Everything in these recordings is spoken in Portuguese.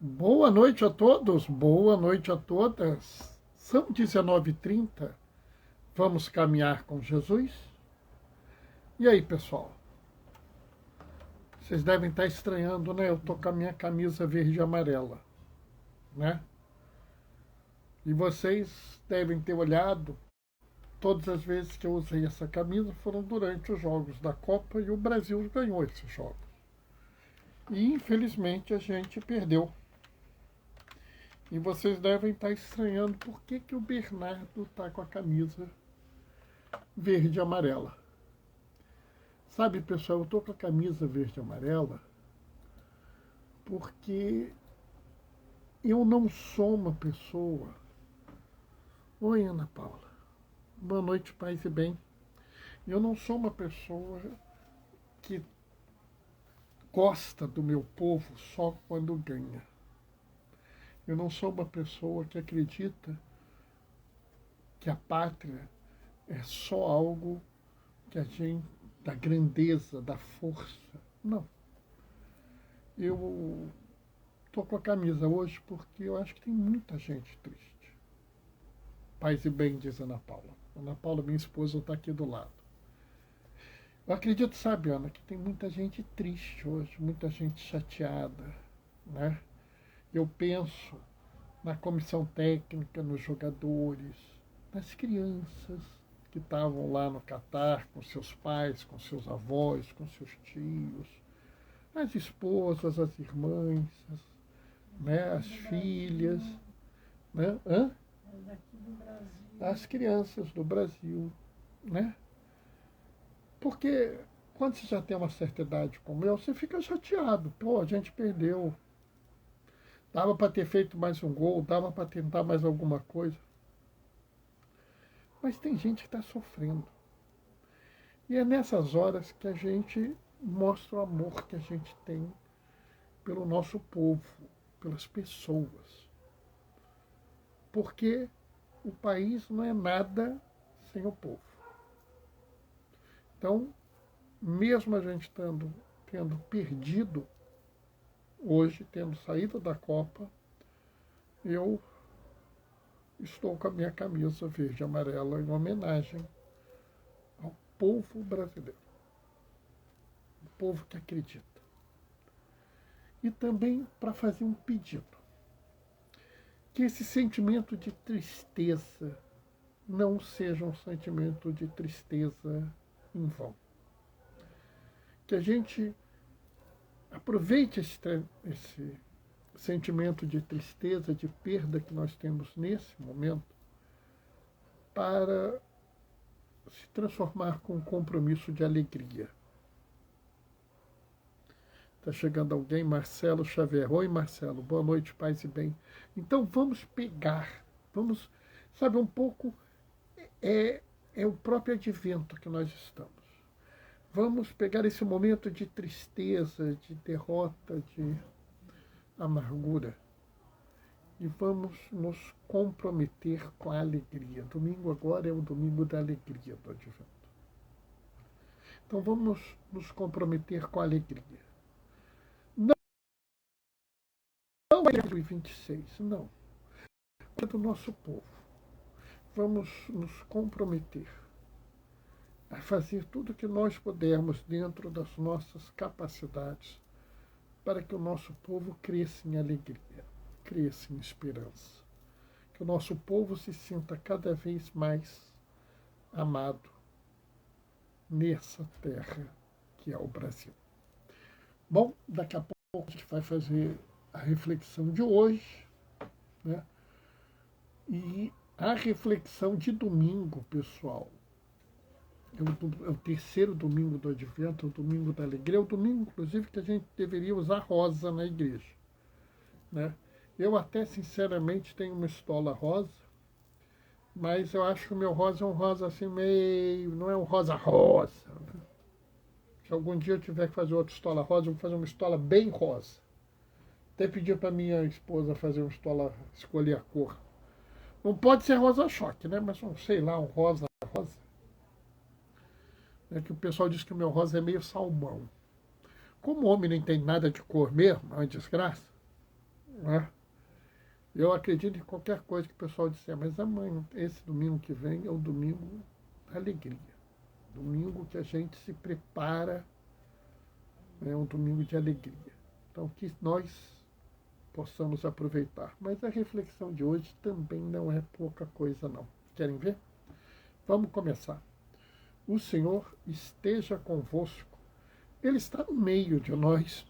Boa noite a todos, boa noite a todas. São 19h30, vamos caminhar com Jesus? E aí, pessoal? Vocês devem estar estranhando, né? Eu tô com a minha camisa verde e amarela, né? E vocês devem ter olhado, todas as vezes que eu usei essa camisa foram durante os jogos da Copa e o Brasil ganhou esses jogos. E infelizmente a gente perdeu. E vocês devem estar estranhando por que o Bernardo está com a camisa verde e amarela. Sabe, pessoal, eu estou com a camisa verde e amarela porque eu não sou uma pessoa... Oi, Ana Paula. Boa noite, paz e bem. Eu não sou uma pessoa que gosta do meu povo só quando ganha. Eu não sou uma pessoa que acredita que a pátria é só algo que a gente, da grandeza, da força. Não. Eu estou com a camisa hoje porque eu acho que tem muita gente triste. Paz e bem, diz Ana Paula. Ana Paula, minha esposa, está aqui do lado. Eu acredito, sabe, Ana, que tem muita gente triste hoje, muita gente chateada, né? Eu penso na comissão técnica, nos jogadores, nas crianças que estavam lá no Catar com seus pais, com seus avós, com seus tios, as esposas, as irmãs, né, as filhas, né? As crianças do Brasil, né? Porque quando você já tem uma certa idade como eu, você fica chateado. Pô, a gente perdeu. Dava para ter feito mais um gol, dava para tentar mais alguma coisa. Mas tem gente que está sofrendo. E é nessas horas que a gente mostra o amor que a gente tem pelo nosso povo, pelas pessoas. Porque o país não é nada sem o povo. Então, mesmo a gente tendo perdido hoje, tendo saído da Copa, eu estou com a minha camisa verde e amarela em homenagem ao povo brasileiro, o povo que acredita. E também para fazer um pedido, que esse sentimento de tristeza não seja um sentimento de tristeza em vão. Que a gente aproveite esse sentimento de tristeza, de perda que nós temos nesse momento, para se transformar com um compromisso de alegria. Está chegando alguém, Marcelo Xavier. Oi, Marcelo, boa noite, paz e bem. Então vamos pegar, vamos, sabe, um pouco, é o próprio advento que nós estamos. Vamos pegar esse momento de tristeza, de derrota, de amargura, e vamos nos comprometer com a alegria. Domingo agora é o domingo da alegria do advento. Então vamos nos comprometer com a alegria. Não é 2026, não. É do nosso povo. Vamos nos comprometer a fazer tudo o que nós pudermos dentro das nossas capacidades para que o nosso povo cresça em alegria, cresça em esperança. Que o nosso povo se sinta cada vez mais amado nessa terra que é o Brasil. Bom, daqui a pouco a gente vai fazer a reflexão de hoje, né? E a reflexão de domingo, pessoal, é o terceiro domingo do Advento, o domingo da alegria, é o domingo, inclusive, que a gente deveria usar rosa na igreja, né? Eu até, sinceramente, tenho uma estola rosa, mas eu acho que o meu rosa é um rosa assim meio... não é um rosa rosa. Se algum dia eu tiver que fazer outra estola rosa, eu vou fazer uma estola bem rosa. Até pedi para minha esposa fazer uma estola, escolher a cor. Não pode ser rosa choque, né? Mas sei lá, um rosa rosa. É que o pessoal diz que o meu rosa é meio salmão. Como o homem não tem nada de cor mesmo, é uma desgraça, né? Eu acredito em qualquer coisa que o pessoal disser, mas amanhã, esse domingo que vem, é o domingo da alegria. Domingo que a gente se prepara, é um domingo de alegria. Então, que nós possamos aproveitar. Mas a reflexão de hoje também não é pouca coisa, não. Querem ver? Vamos começar. O Senhor esteja convosco. Ele está no meio de nós.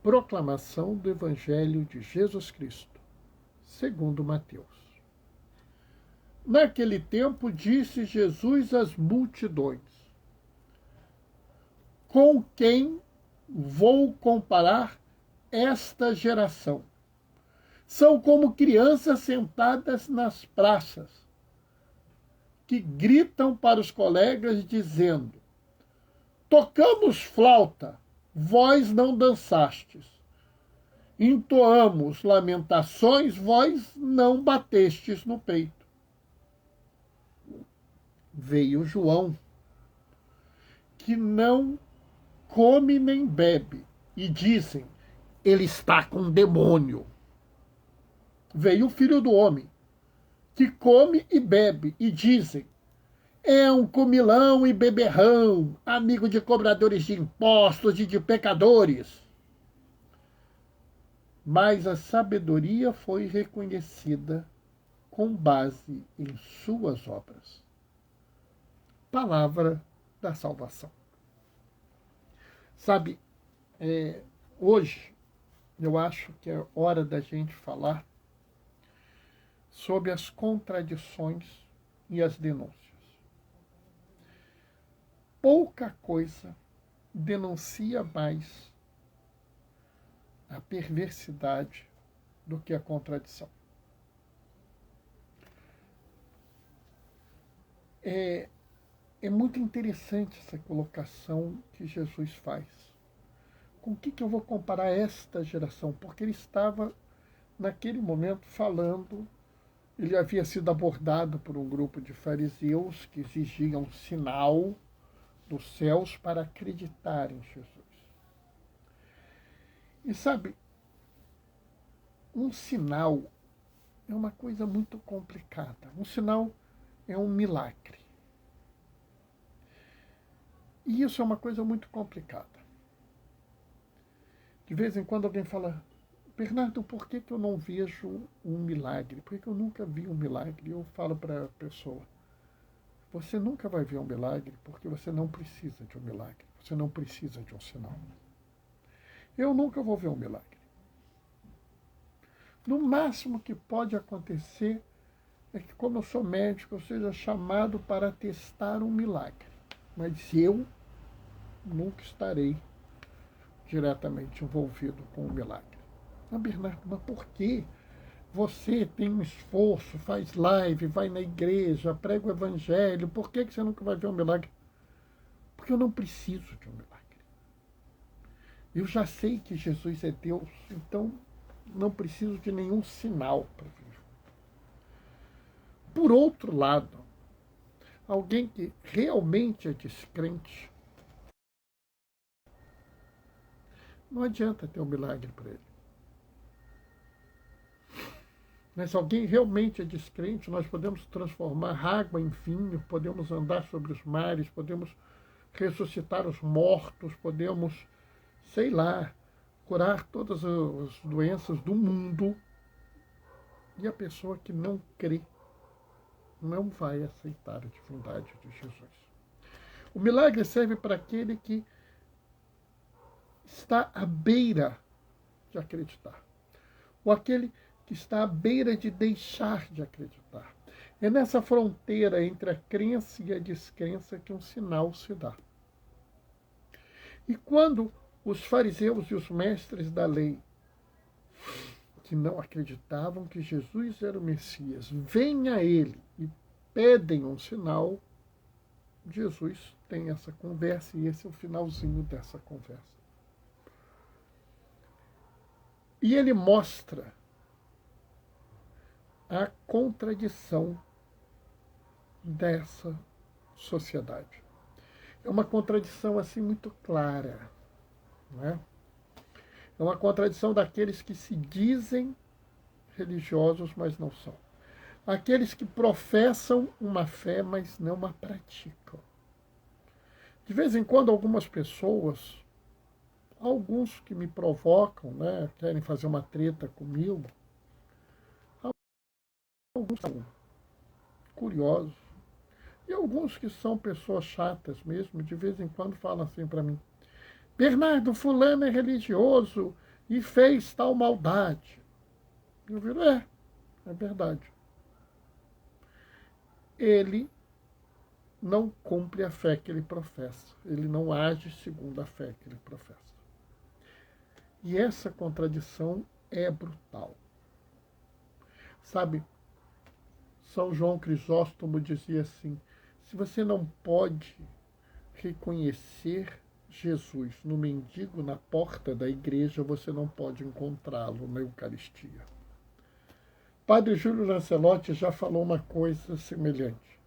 Proclamação do Evangelho de Jesus Cristo, segundo Mateus. Naquele tempo disse Jesus às multidões: com quem vou comparar esta geração? São como crianças sentadas nas praças, que gritam para os colegas dizendo: tocamos flauta, vós não dançastes. Entoamos lamentações, vós não batestes no peito. Veio João, que não come nem bebe, e dizem: ele está com demônio. Veio o Filho do Homem, que come e bebe, e dizem: é um comilão e beberrão, amigo de cobradores de impostos e de pecadores. Mas a sabedoria foi reconhecida com base em suas obras. Palavra da salvação. Sabe, hoje eu acho que é hora da gente falar sobre as contradições e as denúncias. Pouca coisa denuncia mais a perversidade do que a contradição. É muito interessante essa colocação que Jesus faz. Com o que eu vou comparar esta geração? Porque ele estava, naquele momento, falando, ele havia sido abordado por um grupo de fariseus que exigiam um sinal dos céus para acreditar em Jesus. E sabe, um sinal é uma coisa muito complicada. Um sinal é um milagre. E isso é uma coisa muito complicada. De vez em quando alguém fala: Bernardo, por que eu não vejo um milagre? Por que eu nunca vi um milagre? Eu falo para a pessoa: você nunca vai ver um milagre porque você não precisa de um milagre. Você não precisa de um sinal. Eu nunca vou ver um milagre. No máximo que pode acontecer é que, como eu sou médico, eu seja chamado para testar um milagre. Mas eu nunca estarei diretamente envolvido com o milagre. Mas, Bernardo, mas por quê? Você tem um esforço, faz live, vai na igreja, prega o evangelho, por que você nunca vai ver um milagre? Porque eu não preciso de um milagre. Eu já sei que Jesus é Deus, então não preciso de nenhum sinal para ver. Por outro lado, alguém que realmente é descrente, não adianta ter um milagre para ele. Mas se alguém realmente é descrente, nós podemos transformar água em vinho, podemos andar sobre os mares, podemos ressuscitar os mortos, podemos, sei lá, curar todas as doenças do mundo. E a pessoa que não crê não vai aceitar a divindade de Jesus. O milagre serve para aquele que está à beira de acreditar, ou aquele que está à beira de deixar de acreditar. É nessa fronteira entre a crença e a descrença que um sinal se dá. E quando os fariseus e os mestres da lei, que não acreditavam que Jesus era o Messias, vêm a ele e pedem um sinal, Jesus tem essa conversa, e esse é o finalzinho dessa conversa. E ele mostra a contradição dessa sociedade. É uma contradição assim muito clara, né? É uma contradição daqueles que se dizem religiosos, mas não são. Aqueles que professam uma fé, mas não a praticam. De vez em quando, algumas pessoas, alguns que me provocam, né, querem fazer uma treta comigo, alguns são curiosos, e alguns que são pessoas chatas mesmo, de vez em quando falam assim para mim: Bernardo, fulano é religioso e fez tal maldade. Eu viro, é verdade. Ele não cumpre a fé que ele professa. Ele não age segundo a fé que ele professa. E essa contradição é brutal. Sabe, São João Crisóstomo dizia assim: se você não pode reconhecer Jesus no mendigo na porta da igreja, você não pode encontrá-lo na Eucaristia. Padre Júlio Lancelotti já falou uma coisa semelhante.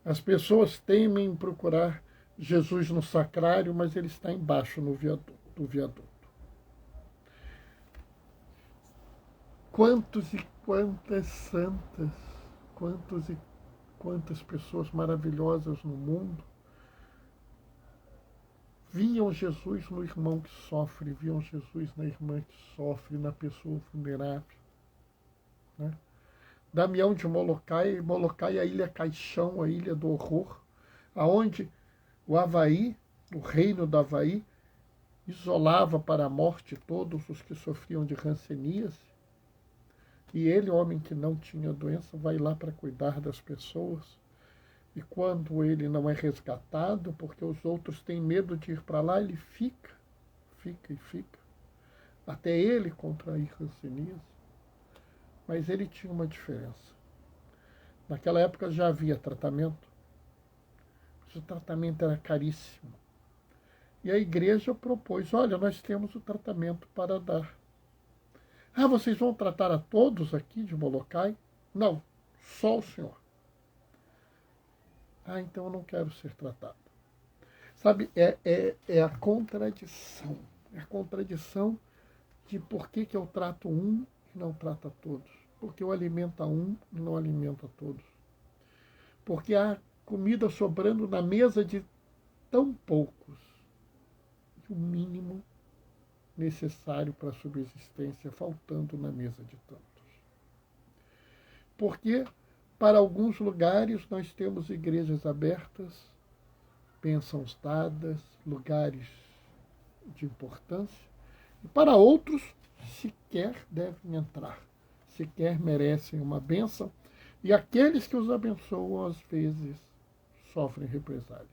As pessoas temem procurar Jesus no sacrário, mas ele está embaixo do viaduto. Quantos e quantas santas, quantos e quantas pessoas maravilhosas no mundo viam Jesus no irmão que sofre, viam Jesus na irmã que sofre, na pessoa vulnerável. Né? Damião de Molokai, Molokai é a ilha caixão, a ilha do horror, aonde o Havaí, o reino do Havaí, isolava para a morte todos os que sofriam de hanseníase. E ele, homem que não tinha doença, vai lá para cuidar das pessoas. E quando ele não é resgatado, porque os outros têm medo de ir para lá, ele fica, até ele contrair hanseníase. Mas ele tinha uma diferença. Naquela época já havia tratamento, mas o tratamento era caríssimo. E a igreja propôs: olha, nós temos o tratamento para dar. Ah, vocês vão tratar a todos aqui de Molokai? Não, só o senhor. Ah, então eu não quero ser tratado. Sabe, é a contradição. É a contradição de por que eu trato um e não trato a todos. Porque eu alimento a um e não alimento a todos. Porque há comida sobrando na mesa de tão poucos. E o mínimo necessário para a subsistência faltando na mesa de tantos. Porque para alguns lugares nós temos igrejas abertas, bênçãos dadas, lugares de importância, e para outros sequer devem entrar, sequer merecem uma bênção, e aqueles que os abençoam às vezes sofrem represálias.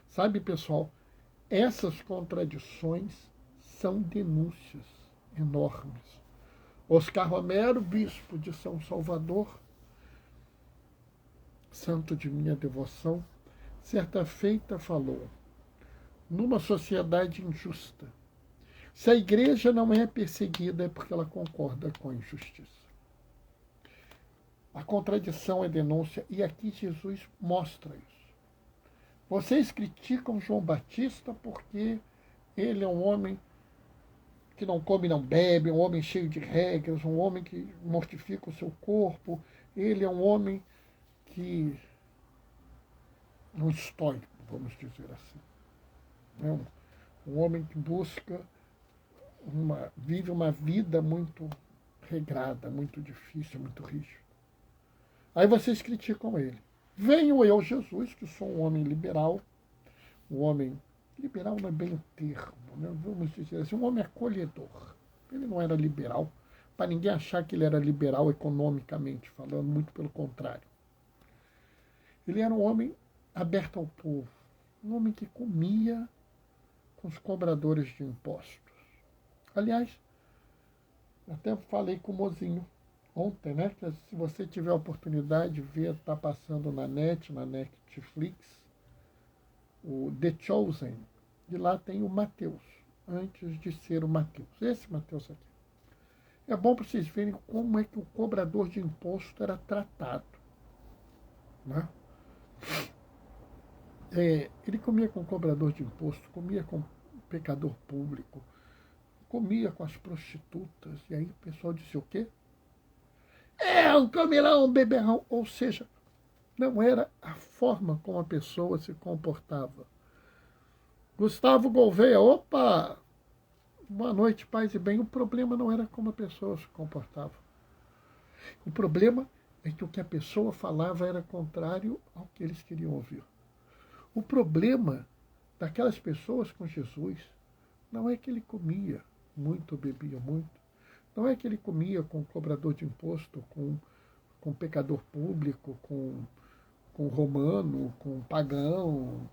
Sabe, pessoal, essas contradições são denúncias enormes. Oscar Romero, bispo de São Salvador, santo de minha devoção, certa feita falou: numa sociedade injusta, se a igreja não é perseguida é porque ela concorda com a injustiça. A contradição é denúncia, e aqui Jesus mostra isso. Vocês criticam João Batista porque ele é um homem que não come, não bebe, um homem cheio de regras, um homem que mortifica o seu corpo, ele é um homem que um estoico, vamos dizer assim. É um homem que busca, vive uma vida muito regrada, muito difícil, muito rígida. Aí vocês criticam ele. Venho eu, Jesus, que sou um homem liberal, um homem, liberal não é bem o termo, né? Vamos dizer assim, um homem acolhedor. Ele não era liberal, para ninguém achar que ele era liberal economicamente falando, muito pelo contrário. Ele era um homem aberto ao povo, um homem que comia com os cobradores de impostos. Aliás, até falei com o mozinho ontem, né? Que se você tiver a oportunidade de ver, está passando na Netflix, o The Chosen. De lá tem o Mateus, antes de ser o Mateus. Esse Mateus aqui. É bom para vocês verem como é que o cobrador de imposto era tratado. Né? Ele comia com cobrador de imposto, comia com pecador público, comia com as prostitutas. E aí o pessoal disse o quê? É um comilão, um beberrão. Ou seja, não era a forma como a pessoa se comportava. Gustavo Gouveia, opa! Boa noite, paz e bem. O problema não era como a pessoa se comportava. O problema é que o que a pessoa falava era contrário ao que eles queriam ouvir. O problema daquelas pessoas com Jesus não é que ele comia muito, bebia muito. Não é que ele comia com cobrador de imposto, com pecador público, com romano, com pagão.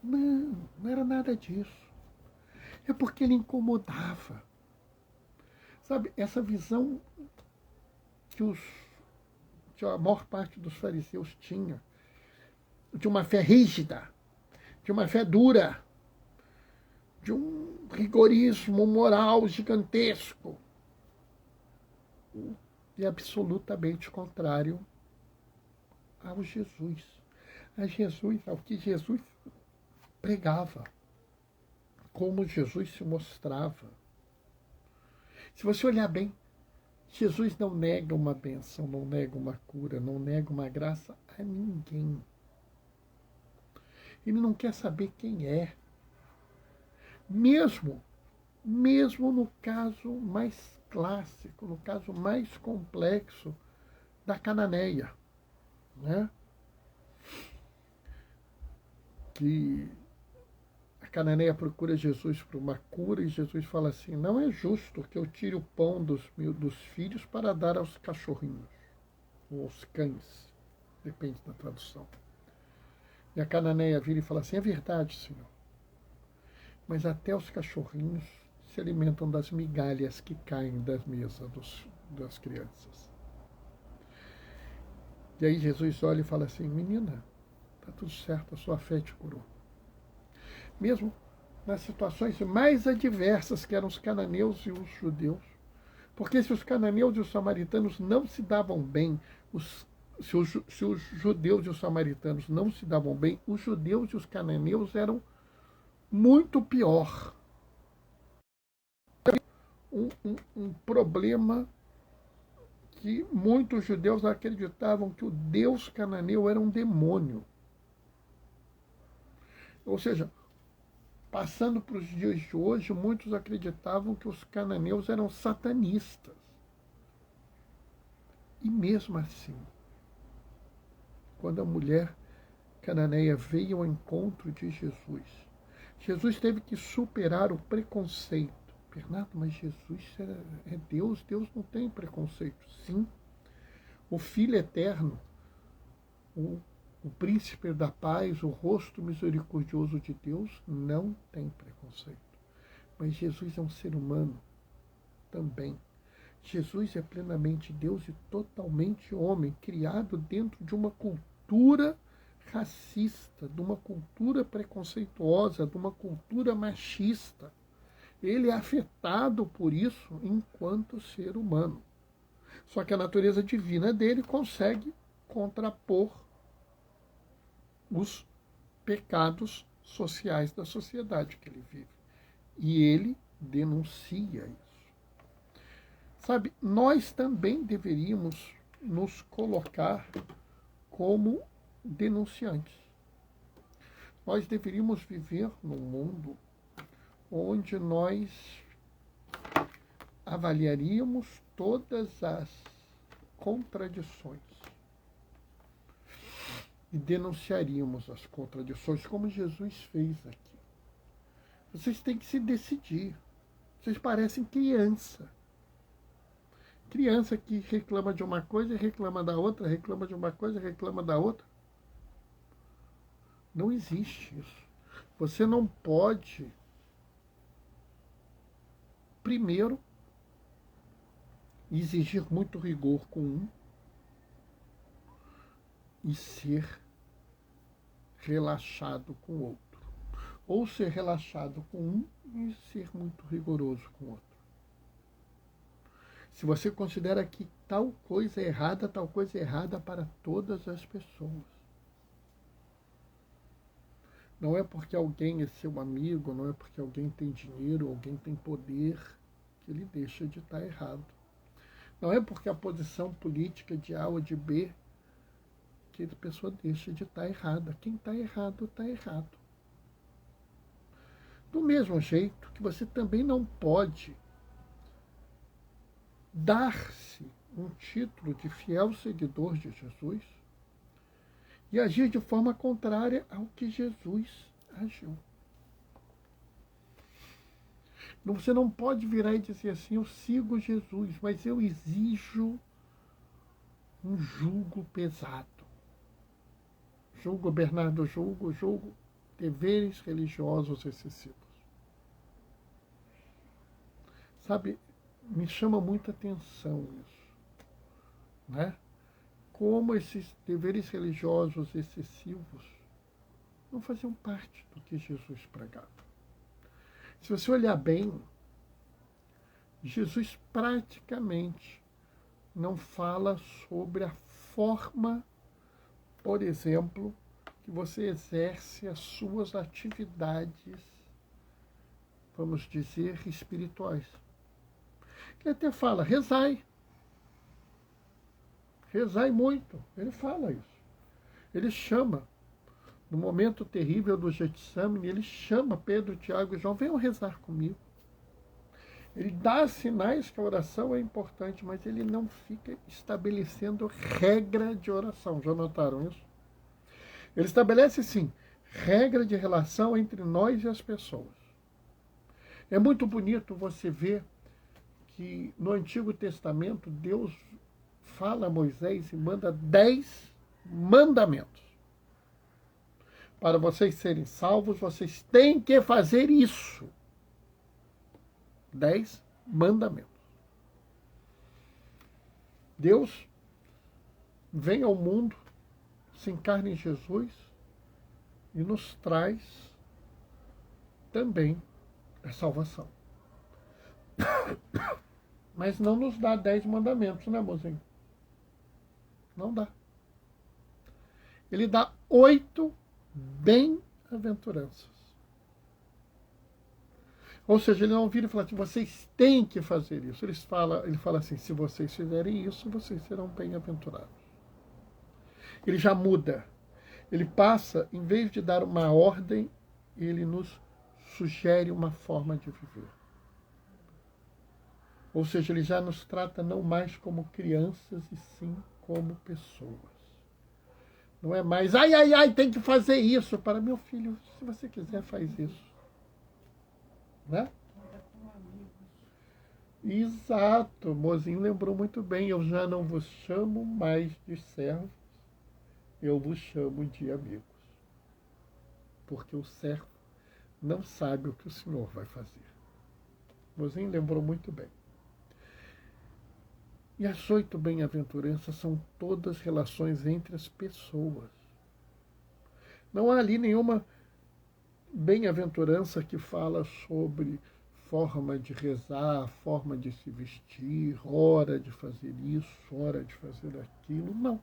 Não, não era nada disso. É porque ele incomodava. Sabe, essa visão que a maior parte dos fariseus tinha, de uma fé rígida, de uma fé dura, de um rigorismo moral gigantesco, e absolutamente contrário ao Jesus. Ao que Jesus pregava, como Jesus se mostrava. Se você olhar bem, Jesus não nega uma bênção, não nega uma cura, não nega uma graça a ninguém. Ele não quer saber quem é. Mesmo no caso mais clássico, no caso mais complexo da Cananeia, né? Que a Cananeia procura Jesus para uma cura e Jesus fala assim: não é justo que eu tire o pão dos filhos para dar aos cachorrinhos, ou aos cães, depende da tradução. E a Cananeia vira e fala assim: é verdade, Senhor, mas até os cachorrinhos se alimentam das migalhas que caem das mesas das crianças. E aí Jesus olha e fala assim: menina, está tudo certo, a sua fé te curou. Mesmo nas situações mais adversas que eram os cananeus e os judeus. Porque se os cananeus e os samaritanos não se davam bem, se os judeus e os samaritanos não se davam bem, os judeus e os cananeus eram muito pior. Um problema que muitos judeus acreditavam que o Deus cananeu era um demônio. Ou seja, passando para os dias de hoje, muitos acreditavam que os cananeus eram satanistas. E mesmo assim, quando a mulher cananeia veio ao encontro de Jesus, Jesus teve que superar o preconceito. Bernardo, mas Jesus é Deus, Deus não tem preconceito. Sim, o Filho eterno, o príncipe da paz, o rosto misericordioso de Deus, não tem preconceito. Mas Jesus é um ser humano também. Jesus é plenamente Deus e totalmente homem, criado dentro de uma cultura racista, de uma cultura preconceituosa, de uma cultura machista. Ele é afetado por isso enquanto ser humano. Só que a natureza divina dele consegue contrapor os pecados sociais da sociedade que ele vive. E ele denuncia isso. Sabe, nós também deveríamos nos colocar como denunciantes. Nós deveríamos viver num mundo onde nós avaliaríamos todas as contradições e denunciaríamos as contradições, como Jesus fez aqui. Vocês têm que se decidir. Vocês parecem criança. Criança que reclama de uma coisa e reclama da outra, reclama de uma coisa e reclama da outra. Não existe isso. Você não pode, primeiro, exigir muito rigor com um e ser relaxado com o outro. Ou ser relaxado com um e ser muito rigoroso com o outro. Se você considera que tal coisa é errada para todas as pessoas. Não é porque alguém é seu amigo, não é porque alguém tem dinheiro, alguém tem poder, que ele deixa de estar errado. Não é porque a posição política de A ou de B que a pessoa deixa de estar errada. Quem está errado, está errado. Do mesmo jeito que você também não pode dar-se um título de fiel seguidor de Jesus e agir de forma contrária ao que Jesus agiu. Você não pode virar e dizer assim, eu sigo Jesus, mas eu exijo um jugo pesado. Julgo Bernardo, julgo deveres religiosos excessivos. Sabe, me chama muita atenção isso, né? Como esses deveres religiosos excessivos não faziam parte do que Jesus pregava. Se você olhar bem, Jesus praticamente não fala sobre a forma, por exemplo, que você exerce as suas atividades, vamos dizer, espirituais. Ele até fala, rezai. Rezai muito. Ele fala isso. Ele chama, no momento terrível do Getsemane, ele chama Pedro, Tiago e João, venham rezar comigo. Ele dá sinais que a oração é importante, mas ele não fica estabelecendo regra de oração. Já notaram isso? Ele estabelece, sim, regra de relação entre nós e as pessoas. É muito bonito você ver que no Antigo Testamento Deus fala a Moisés e manda 10 mandamentos. Para vocês serem salvos, vocês têm que fazer isso. 10 mandamentos. Deus vem ao mundo, se encarna em Jesus e nos traz também a salvação. Mas não nos dá 10 mandamentos, né, mozinho? Não dá. Ele dá 8 bem-aventuranças. Ou seja, ele não vira e fala assim, vocês têm que fazer isso. Ele fala assim, se vocês fizerem isso, vocês serão bem-aventurados. Ele já muda. Ele passa, em vez de dar uma ordem, ele nos sugere uma forma de viver. Ou seja, ele já nos trata não mais como crianças, e sim como pessoas. Não é mais, ai, tem que fazer isso. Para meu filho, se você quiser, faz isso. Né? Exato, o mozinho lembrou muito bem. Eu já não vos chamo mais de servos, eu vos chamo de amigos. Porque o servo não sabe o que o Senhor vai fazer. O mozinho lembrou muito bem. E as 8 bem-aventuranças são todas relações entre as pessoas. Não há ali nenhuma bem-aventurança que fala sobre forma de rezar, forma de se vestir, hora de fazer isso, hora de fazer aquilo. Não.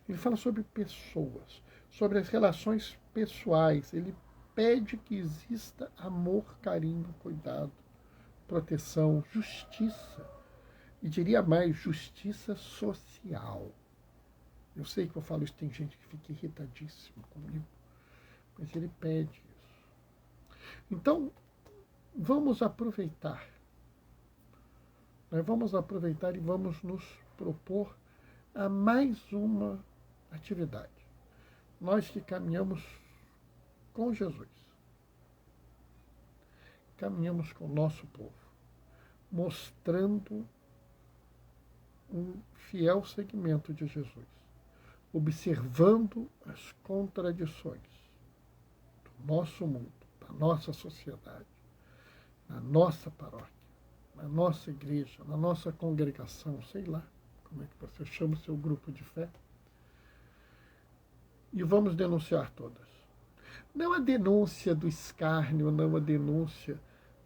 Ele fala sobre pessoas, sobre as relações pessoais. Ele pede que exista amor, carinho, cuidado, proteção, justiça. E diria mais, justiça social. Eu sei que eu falo isso, tem gente que fica irritadíssima comigo, mas ele pede isso. Então, vamos aproveitar. Vamos aproveitar e vamos nos propor a mais uma atividade. Nós que caminhamos com Jesus, caminhamos com o nosso povo, mostrando um fiel seguimento de Jesus, observando as contradições do nosso mundo, da nossa sociedade, na nossa paróquia, na nossa igreja, na nossa congregação, sei lá como é que você chama o seu grupo de fé, e vamos denunciar todas. Não a denúncia do escárnio, não a denúncia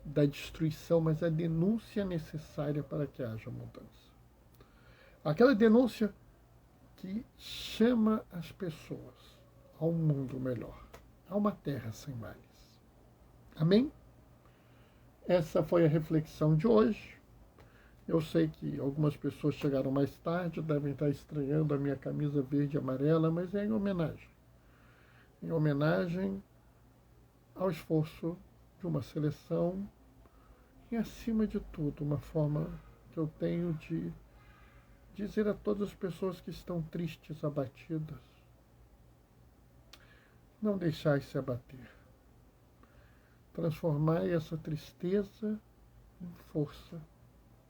da destruição, mas a denúncia necessária para que haja mudança. Aquela denúncia que chama as pessoas a um mundo melhor, a uma terra sem males. Amém? essa foi a reflexão de hoje. Eu sei que algumas pessoas chegaram mais tarde, devem estar estranhando a minha camisa verde e amarela, mas é em homenagem. Em homenagem ao esforço de uma seleção e, acima de tudo, uma forma que eu tenho de dizer a todas as pessoas que estão tristes, abatidas, não deixai se abater. Transformai essa tristeza em força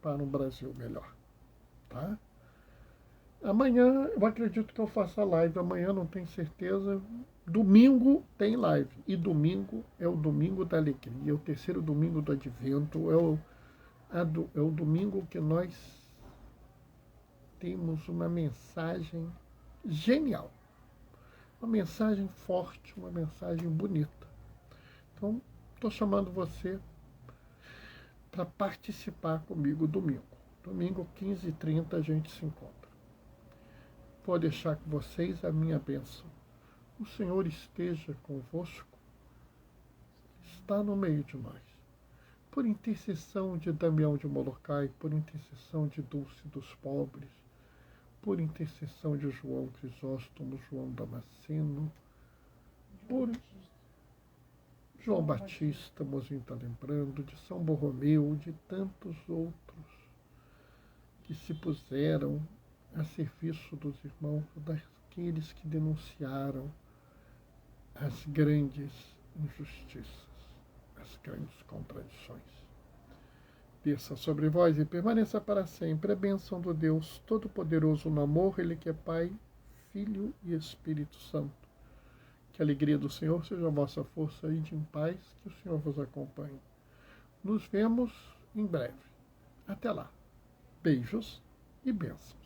para um Brasil melhor, tá? Amanhã eu acredito que eu faça live, amanhã não tenho certeza. Domingo tem live, e domingo é o domingo da alegria, é o terceiro domingo do advento, é o domingo que nós temos uma mensagem genial, uma mensagem forte, uma mensagem bonita. Então, estou chamando você para participar comigo domingo. Domingo, 15h30, a gente se encontra. Vou deixar com vocês a minha bênção. O Senhor esteja convosco, está no meio de nós. Por intercessão de Damião de Molokai, por intercessão de Dulce dos Pobres, por intercessão de João Crisóstomo, João Damasceno, por João Batista, Mozinho está lembrando, de São Borromeu, de tantos outros que se puseram a serviço dos irmãos, daqueles que denunciaram as grandes injustiças, as grandes contradições. Desça sobre vós e permaneça para sempre a bênção do Deus Todo-Poderoso no amor, Ele que é Pai, Filho e Espírito Santo. Que a alegria do Senhor seja a vossa força e de em paz, que o Senhor vos acompanhe. Nos vemos em breve. Até lá. Beijos e bênçãos.